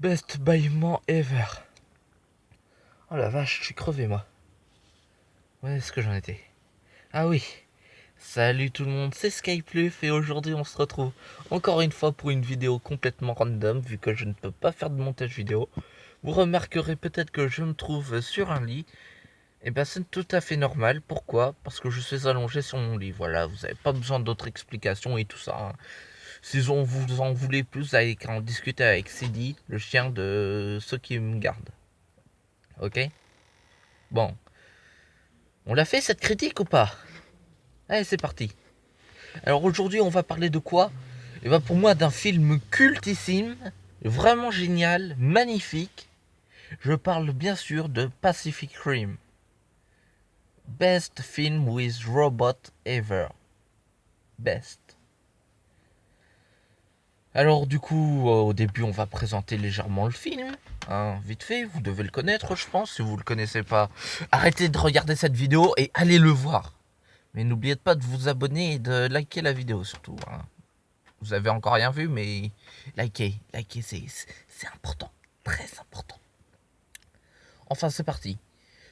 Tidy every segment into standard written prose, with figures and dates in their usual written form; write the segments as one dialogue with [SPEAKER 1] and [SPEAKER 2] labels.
[SPEAKER 1] Best bâillement ever. Oh la vache, je suis crevé moi. Où est-ce que j'en étais? Ah oui. Salut tout le monde, c'est Skypluf et aujourd'hui on se retrouve encore une fois pour une vidéo complètement random vu que je ne peux pas faire de montage vidéo. Vous remarquerez peut-être que je me trouve sur un lit. Et ben c'est tout à fait normal. Pourquoi? Parce que je suis allongé sur mon lit. Voilà, vous n'avez pas besoin d'autres explications et tout ça, hein. Si vous en voulez plus, vous avez qu'à en discuter avec Sidi, le chien de ceux qui me gardent. Ok? Bon, on l'a fait cette critique ou pas? Allez, c'est parti. Alors aujourd'hui, on va parler de quoi? Et ben pour moi, d'un film cultissime, vraiment génial, magnifique. Je parle bien sûr de Pacific Rim. Best film with robot ever. Best. Alors du coup, au début, on va présenter légèrement le film. Hein, vite fait, vous devez le connaître, je pense. Si vous ne le connaissez pas, arrêtez de regarder cette vidéo et allez le voir. Mais n'oubliez pas de vous abonner et de liker la vidéo surtout, hein. Vous avez encore rien vu, mais likez, c'est important, très important. Enfin, c'est parti.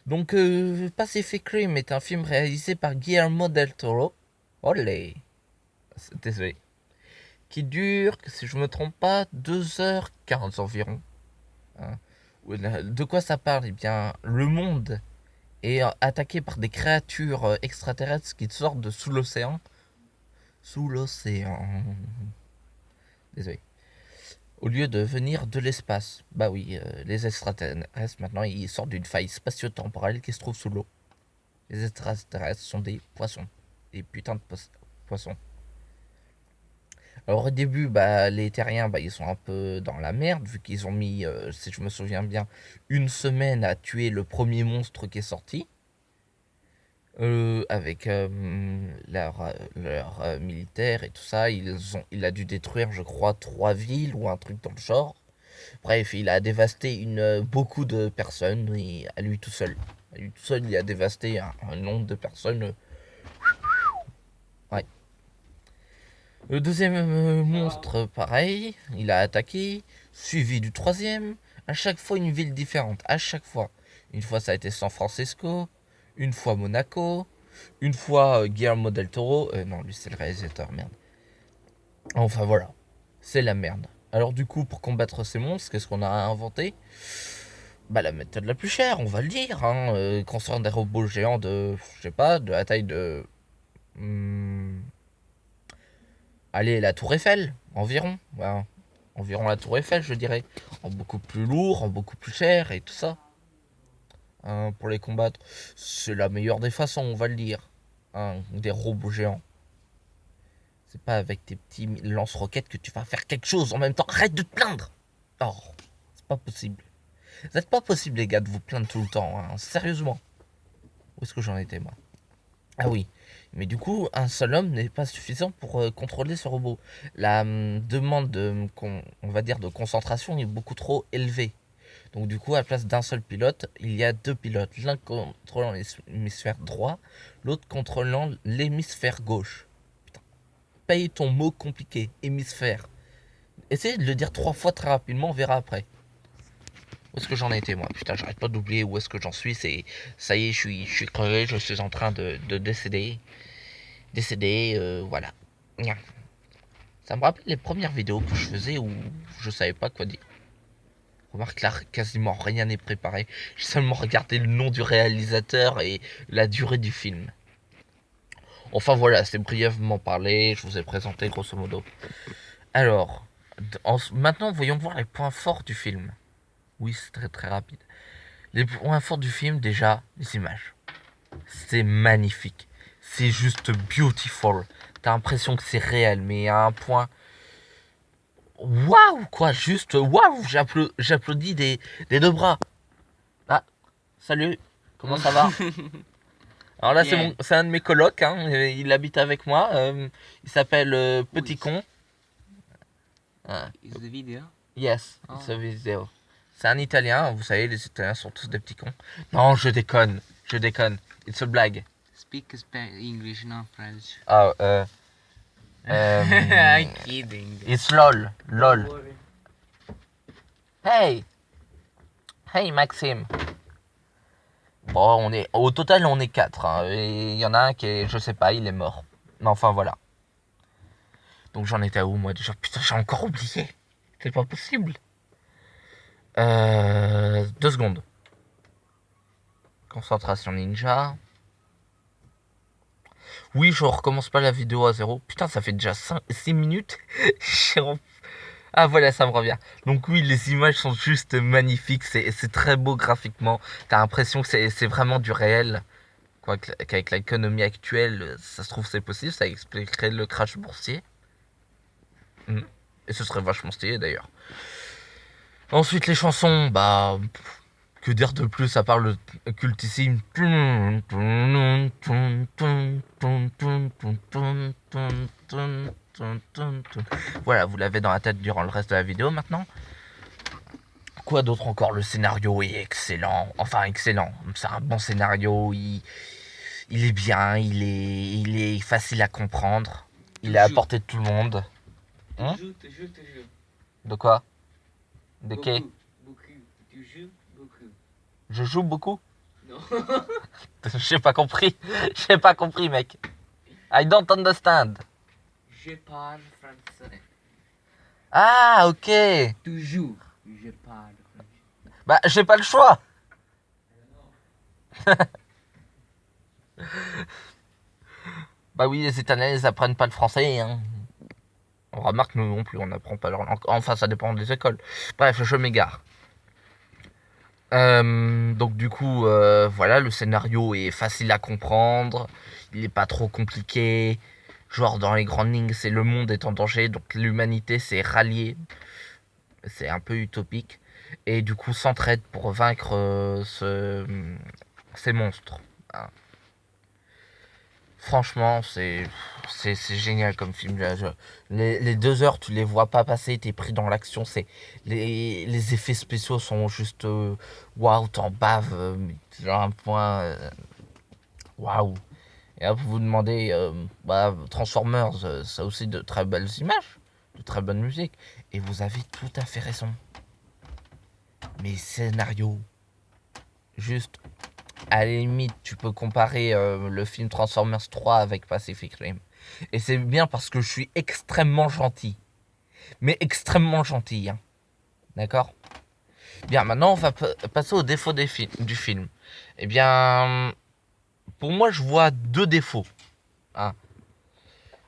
[SPEAKER 1] Donc, Pacific Rim est un film réalisé par Guillermo del Toro. Olé, désolé. Qui dure, si je me trompe pas, 2h15 environ. Hein. De quoi ça parle? Eh bien, le monde est attaqué par des créatures extraterrestres qui sortent de sous l'océan. Sous l'océan. Désolé. Au lieu de venir de l'espace. Bah oui, les extraterrestres, maintenant, ils sortent d'une faille spatio-temporelle qui se trouve sous l'eau. Les extraterrestres sont des poissons. Des putains de poissons. Alors au début, bah, les terriens, bah, ils sont un peu dans la merde, vu qu'ils ont mis, si je me souviens bien, une semaine à tuer le premier monstre qui est sorti. Avec leur militaire et tout ça, il a dû détruire, je crois, 3 villes ou un truc dans le genre. Bref, il a dévasté beaucoup de personnes et à lui tout seul. À lui tout seul, il a dévasté un nombre de personnes. Ouais. Le deuxième monstre, pareil, il a attaqué, suivi du troisième. À chaque fois, une ville différente. À chaque fois. Une fois, ça a été San Francisco. Une fois, Monaco. Une fois, Guillermo del Toro. Non, lui, c'est le réalisateur, merde. Enfin, voilà. C'est la merde. Alors, du coup, pour combattre ces monstres, qu'est-ce qu'on a inventé? Bah, la méthode la plus chère, on va le dire. Hein. Construire des robots géants de, je sais pas, de la taille de. Hmm, allez, la Tour Eiffel, environ. Voilà. Environ la Tour Eiffel, je dirais. En beaucoup plus lourd, en beaucoup plus cher et tout ça. Hein, pour les combattre, c'est la meilleure des façons, on va le dire. Hein, des robots géants. C'est pas avec tes petits lance-roquettes que tu vas faire quelque chose en même temps. Arrête de te plaindre! Oh, c'est pas possible. C'est pas possible, les gars, de vous plaindre tout le temps. Hein. Sérieusement. Où est-ce que j'en étais, moi? Ah oui. Mais du coup, un seul homme n'est pas suffisant pour contrôler ce robot. La demande on va dire, de concentration est beaucoup trop élevée. Donc du coup, à la place d'un seul pilote, il y a 2 pilotes. L'un contrôlant l'hémisphère droit, l'autre contrôlant l'hémisphère gauche. Putain. Paye ton mot compliqué, hémisphère. Essayez de le dire 3 fois très rapidement, on verra après. Où est-ce que j'en étais moi? Putain, j'arrête pas d'oublier où est-ce que j'en suis. Ça y est, je suis crevé, je suis en train de décéder. Décéder, voilà. Ça me rappelle les premières vidéos que je faisais où je savais pas quoi dire. Remarque là, quasiment rien n'est préparé. J'ai seulement regardé le nom du réalisateur et la durée du film. Enfin voilà, c'est brièvement parlé, je vous ai présenté grosso modo. Alors, maintenant voyons voir les points forts du film. Oui, c'est très très rapide. Les points forts du film, déjà, les images. C'est magnifique. C'est juste beautiful. T'as l'impression que c'est réel, mais à un point. Waouh, quoi, juste waouh. J'applaudis des 2 bras. Ah, salut, comment ça va? Alors là,
[SPEAKER 2] Bien.
[SPEAKER 1] c'est un de mes colocs, hein, il habite avec moi. Il s'appelle
[SPEAKER 2] Who
[SPEAKER 1] Petit Con. Ah,
[SPEAKER 2] is the video?
[SPEAKER 1] yes, it's a
[SPEAKER 2] Oh,
[SPEAKER 1] video. C'est un Italien, vous savez, les Italiens sont tous des petits cons. Non, je déconne, je déconne. It's a blague.
[SPEAKER 2] speak English, not French.
[SPEAKER 1] Ah,
[SPEAKER 2] I'm kidding.
[SPEAKER 1] it's lol, lol. Hey! Hey Maxime! Bon, au total, on est 4. Hein, et il y en a un qui est, je sais pas, il est mort. Mais enfin, voilà. Donc j'en étais à où, moi, déjà? Putain, j'ai encore oublié. C'est pas possible. 2 secondes. Concentration ninja. Oui, je recommence pas la vidéo à 0. Putain, ça fait déjà 6 minutes. Ah voilà, ça me revient. Donc oui, les images sont juste magnifiques. C'est très beau graphiquement. T'as l'impression que c'est vraiment du réel. Quoi qu'avec l'économie actuelle, ça se trouve c'est possible. Ça expliquerait le crash boursier. Et ce serait vachement stylé d'ailleurs. Ensuite, les chansons, bah... Que dire de plus à part le cultissime. Voilà, vous l'avez dans la tête durant le reste de la vidéo maintenant. Quoi d'autre encore? Le scénario est excellent. Enfin, excellent. C'est un bon scénario. Il est bien. Il est facile à comprendre. Il est à portée de tout le monde. Hein?
[SPEAKER 2] te joue.
[SPEAKER 1] De quoi? De quai?
[SPEAKER 2] Beaucoup. Tu joues beaucoup.
[SPEAKER 1] Je joue beaucoup?
[SPEAKER 2] Non.
[SPEAKER 1] J'ai pas compris. J'ai pas compris, mec. I don't understand.
[SPEAKER 2] Je parle français.
[SPEAKER 1] Ah, ok.
[SPEAKER 2] Toujours. Je parle français.
[SPEAKER 1] Bah, j'ai pas le choix. Bah oui, les Italiens, ils apprennent pas le français. Hein. On remarque, nous non plus, on n'apprend pas leur langue. Enfin, ça dépend des écoles. Bref, je m'égare. Donc du coup, voilà, le scénario est facile à comprendre. Il est pas trop compliqué. Genre, dans les grandes lignes, c'est le monde est en danger, donc l'humanité s'est ralliée. C'est un peu utopique. Et du coup, s'entraide pour vaincre ces monstres. Hein. Franchement, c'est génial comme film. Les 2 heures, tu les vois pas passer, t'es pris dans l'action. Les effets spéciaux sont juste waouh, t'en baves à un point waouh. Et là, vous vous demandez, bah, Transformers, ça a aussi de très belles images, de très bonne musique. Et vous avez tout à fait raison. Mais scénario, juste à la limite, tu peux comparer le film Transformers 3 avec Pacific Rim. Et c'est bien parce que je suis extrêmement gentil. Mais extrêmement gentil. Hein. D'accord? Bien, maintenant on va passer aux défauts du film. Eh bien, pour moi, je vois 2 défauts. Hein.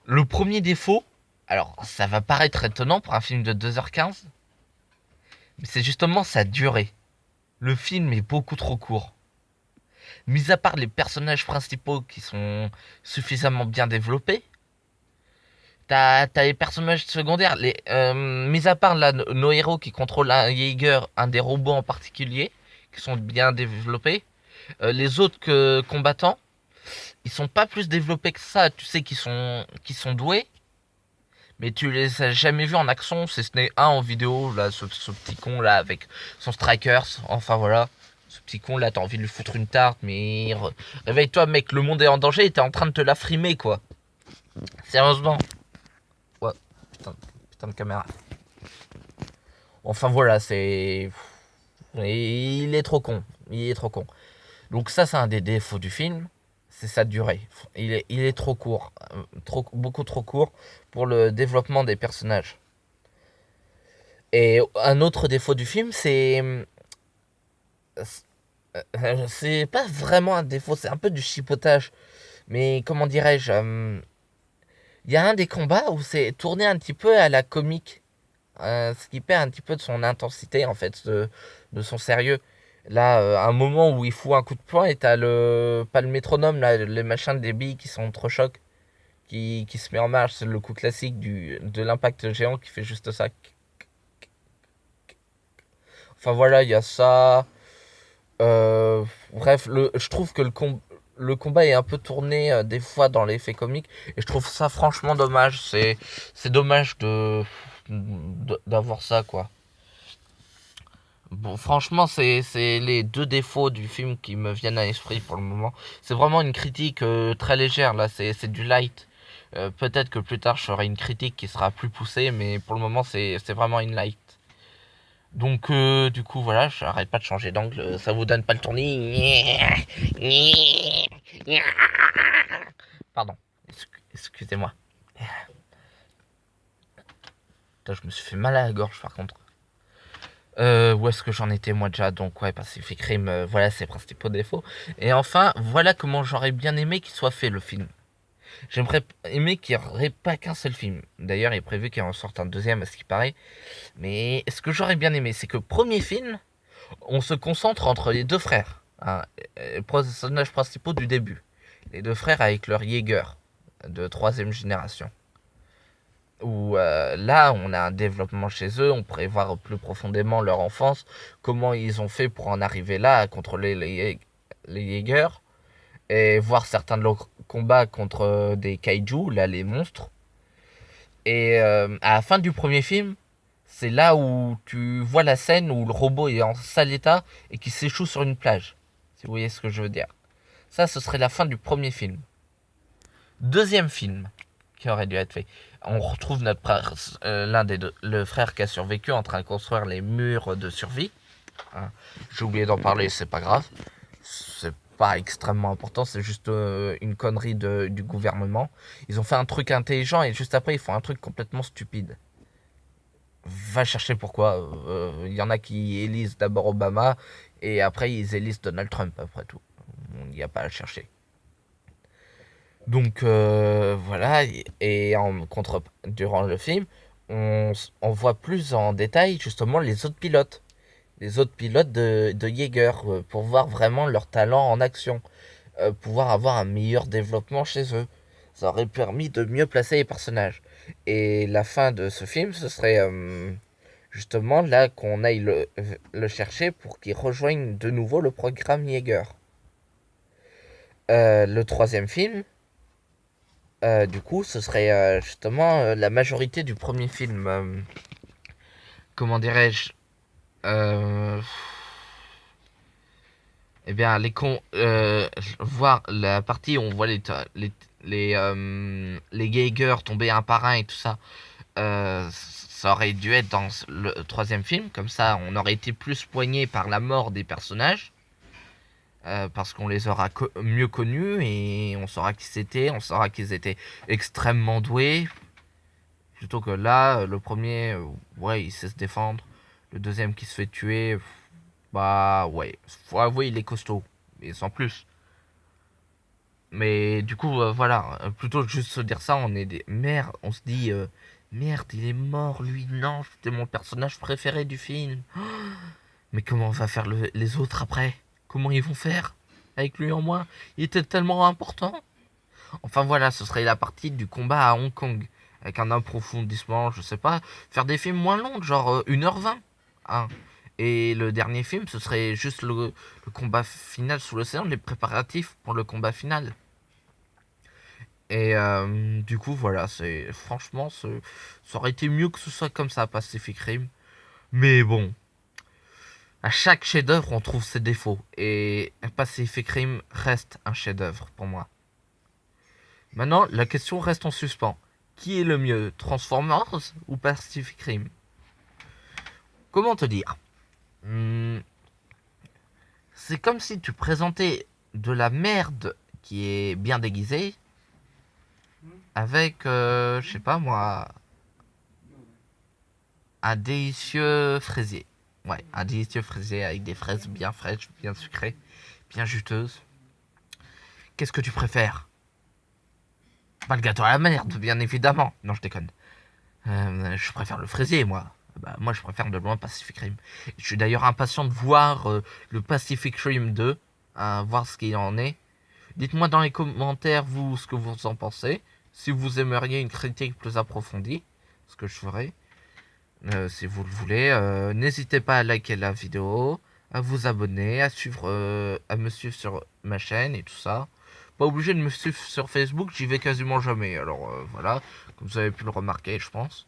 [SPEAKER 1] Le premier défaut, alors ça va paraître étonnant pour un film de 2h15, mais c'est justement sa durée. Le film est beaucoup trop court. Mis à part les personnages principaux qui sont suffisamment bien développés, t'as les personnages secondaires, mis à part là, nos héros qui contrôlent un Jaeger, un des robots en particulier, qui sont bien développés, les autres combattants, ils sont pas plus développés que ça, tu sais qu'ils sont doués, mais tu les as jamais vus en action, si ce n'est un en vidéo, là, ce petit con là avec son strikers, enfin voilà. Ce petit con là, t'as envie de lui foutre une tarte, mais réveille-toi mec, le monde est en danger et t'es en train de te la frimer quoi. Sérieusement. Ouais, putain de caméra. Enfin voilà, c'est... Il est trop con, il est trop con. Donc ça c'est un des défauts du film, c'est sa durée. Il est trop court, beaucoup trop court pour le développement des personnages. Et un autre défaut du film, c'est pas vraiment un défaut, c'est un peu du chipotage. Mais comment dirais-je, il y a un des combats où c'est tourné un petit peu à la comique. Ce qui perd un petit peu de son intensité, en fait, de son sérieux. Là, un moment où il fout un coup de poing et t'as pas le métronome, là, les machins des billes qui sont trop chocs, qui se met en marche. C'est le coup classique de l'impact géant qui fait juste ça. Enfin voilà, il y a ça. Bref, je trouve que le combat est un peu tourné des fois dans l'effet comique et je trouve ça franchement dommage. C'est dommage d'avoir ça quoi. Bon, franchement, c'est les 2 défauts du film qui me viennent à l'esprit pour le moment. C'est vraiment une critique très légère là, c'est du light. Peut-être que plus tard je ferai une critique qui sera plus poussée, mais pour le moment c'est vraiment une light. Donc, du coup, voilà, j'arrête pas de changer d'angle. Ça vous donne pas le tournis. Pardon, excusez-moi. Putain, je me suis fait mal à la gorge par contre. Où est-ce que j'en étais moi déjà? Donc ouais, Pacific Rim, voilà ses principaux défauts. Et enfin, voilà comment j'aurais bien aimé qu'il soit fait le film. J'aimerais aimer qu'il n'y aurait pas qu'un seul film. D'ailleurs, il est prévu qu'il en sorte un deuxième à ce qui paraît. Mais ce que j'aurais bien aimé, c'est que premier film, on se concentre entre les deux frères. Hein, les personnages principaux du début. Les deux frères avec leur Jaeger de troisième génération. Où là, on a un développement chez eux, on pourrait voir plus profondément leur enfance, comment ils ont fait pour en arriver là, à contrôler les Jaegers, et voir certains de leurs combats contre des kaiju, là les monstres. Et à la fin du premier film, c'est là où tu vois la scène où le robot est en sale état et qui s'échoue sur une plage. Si vous voyez ce que je veux dire. Ça, ce serait la fin du premier film. Deuxième film qui aurait dû être fait. On retrouve notre frère, l'un des deux, le frère qui a survécu en train de construire les murs de survie. Hein. J'ai oublié d'en parler, c'est pas grave. C'est pas extrêmement important, c'est juste une connerie du gouvernement. Ils ont fait un truc intelligent et juste après ils font un truc complètement stupide. Va chercher pourquoi. Il y en a qui élisent d'abord Obama et après ils élisent Donald Trump après tout. Il n'y a pas à chercher. Donc voilà, et durant le film, on voit plus en détail justement les autres pilotes de Jaeger, pour voir vraiment leur talent en action, pouvoir avoir un meilleur développement chez eux. Ça aurait permis de mieux placer les personnages. Et la fin de ce film, ce serait justement là qu'on aille le chercher pour qu'il rejoigne de nouveau le programme Jaeger. Le troisième film, du coup, ce serait justement la majorité du premier film. Comment dirais-je? euh, Eh bien, voir la partie où on voit les Geiger tomber un par un et tout ça. Ça aurait dû être dans le troisième film. Comme ça, on aurait été plus poigné par la mort des personnages. Parce qu'on les aura mieux connus et on saura qui c'était. On saura qu'ils étaient extrêmement doués. Plutôt que là, le premier, ouais, il sait se défendre. Le deuxième qui se fait tuer, bah ouais, faut avouer, il est costaud. Mais sans plus. Mais du coup, voilà, plutôt que juste se dire ça, on est des... Merde, on se dit, merde, il est mort, lui, non, c'était mon personnage préféré du film. Mais comment on va faire les autres après? Comment ils vont faire avec lui en moins? Il était tellement important. Enfin voilà, ce serait la partie du combat à Hong Kong. Avec un approfondissement, je sais pas. Faire des films moins longs, genre 1h20. Hein. Et le dernier film, ce serait juste le combat final sous l'océan, les préparatifs pour le combat final. Et du coup, voilà, c'est franchement, ça aurait été mieux que ce soit comme ça, Pacific Rim. Mais bon, à chaque chef-d'œuvre, on trouve ses défauts. Et Pacific Rim reste un chef-d'œuvre pour moi. Maintenant, la question reste en suspens. Qui est le mieux, Transformers ou Pacific Rim? Comment te dire? C'est comme si tu présentais de la merde qui est bien déguisée avec, je sais pas moi, un délicieux fraisier. Ouais, un délicieux fraisier avec des fraises bien fraîches, bien sucrées, bien juteuses. Qu'est-ce que tu préfères? Pas le gâteau à la merde, bien évidemment. Non, je déconne. Je préfère le fraisier, moi. Bah, moi, je préfère de loin Pacific Rim. Je suis d'ailleurs impatient de voir le Pacific Rim 2, voir ce qu'il en est. Dites-moi dans les commentaires, vous, ce que vous en pensez. Si vous aimeriez une critique plus approfondie, ce que je ferai, si vous le voulez. N'hésitez pas à liker la vidéo, à vous abonner, à me suivre sur ma chaîne et tout ça. Pas obligé de me suivre sur Facebook, j'y vais quasiment jamais. Alors voilà, comme vous avez pu le remarquer, je pense.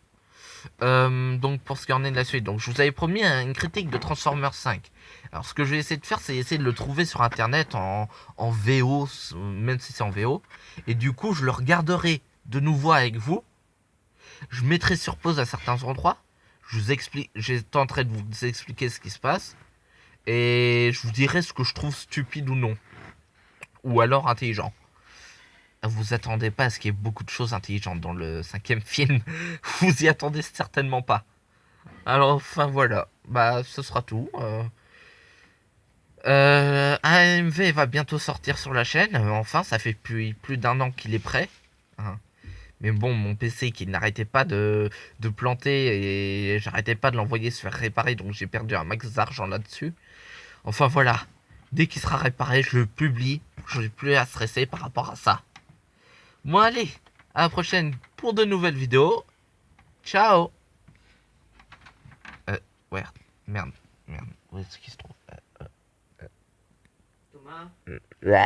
[SPEAKER 1] Donc pour ce qui en est de la suite, donc je vous avais promis une critique de Transformers 5. Alors ce que je vais essayer de faire, c'est essayer de le trouver sur internet en VO, même si c'est en VO. Et du coup, je le regarderai de nouveau avec vous. Je mettrai sur pause à certains endroits. j'étais en train de vous expliquer ce qui se passe. Et je vous dirai ce que je trouve stupide ou non. Ou alors intelligent. Vous attendez pas à ce qu'il y ait beaucoup de choses intelligentes dans le 5e film. Vous y attendez certainement pas. Alors, enfin voilà. Bah, ce sera tout. AMV va bientôt sortir sur la chaîne. Enfin, ça fait plus d'1 an qu'il est prêt. Hein. Mais bon, mon PC qui n'arrêtait pas de planter et j'arrêtais pas de l'envoyer se faire réparer, donc j'ai perdu un max d'argent là-dessus. Enfin voilà, dès qu'il sera réparé, je le publie. Je n'ai plus à stresser par rapport à ça. Bon allez, à la prochaine pour de nouvelles vidéos. Ciao. Ouais, merde, où est-ce qu'il se trouve
[SPEAKER 2] Thomas
[SPEAKER 1] Ouais.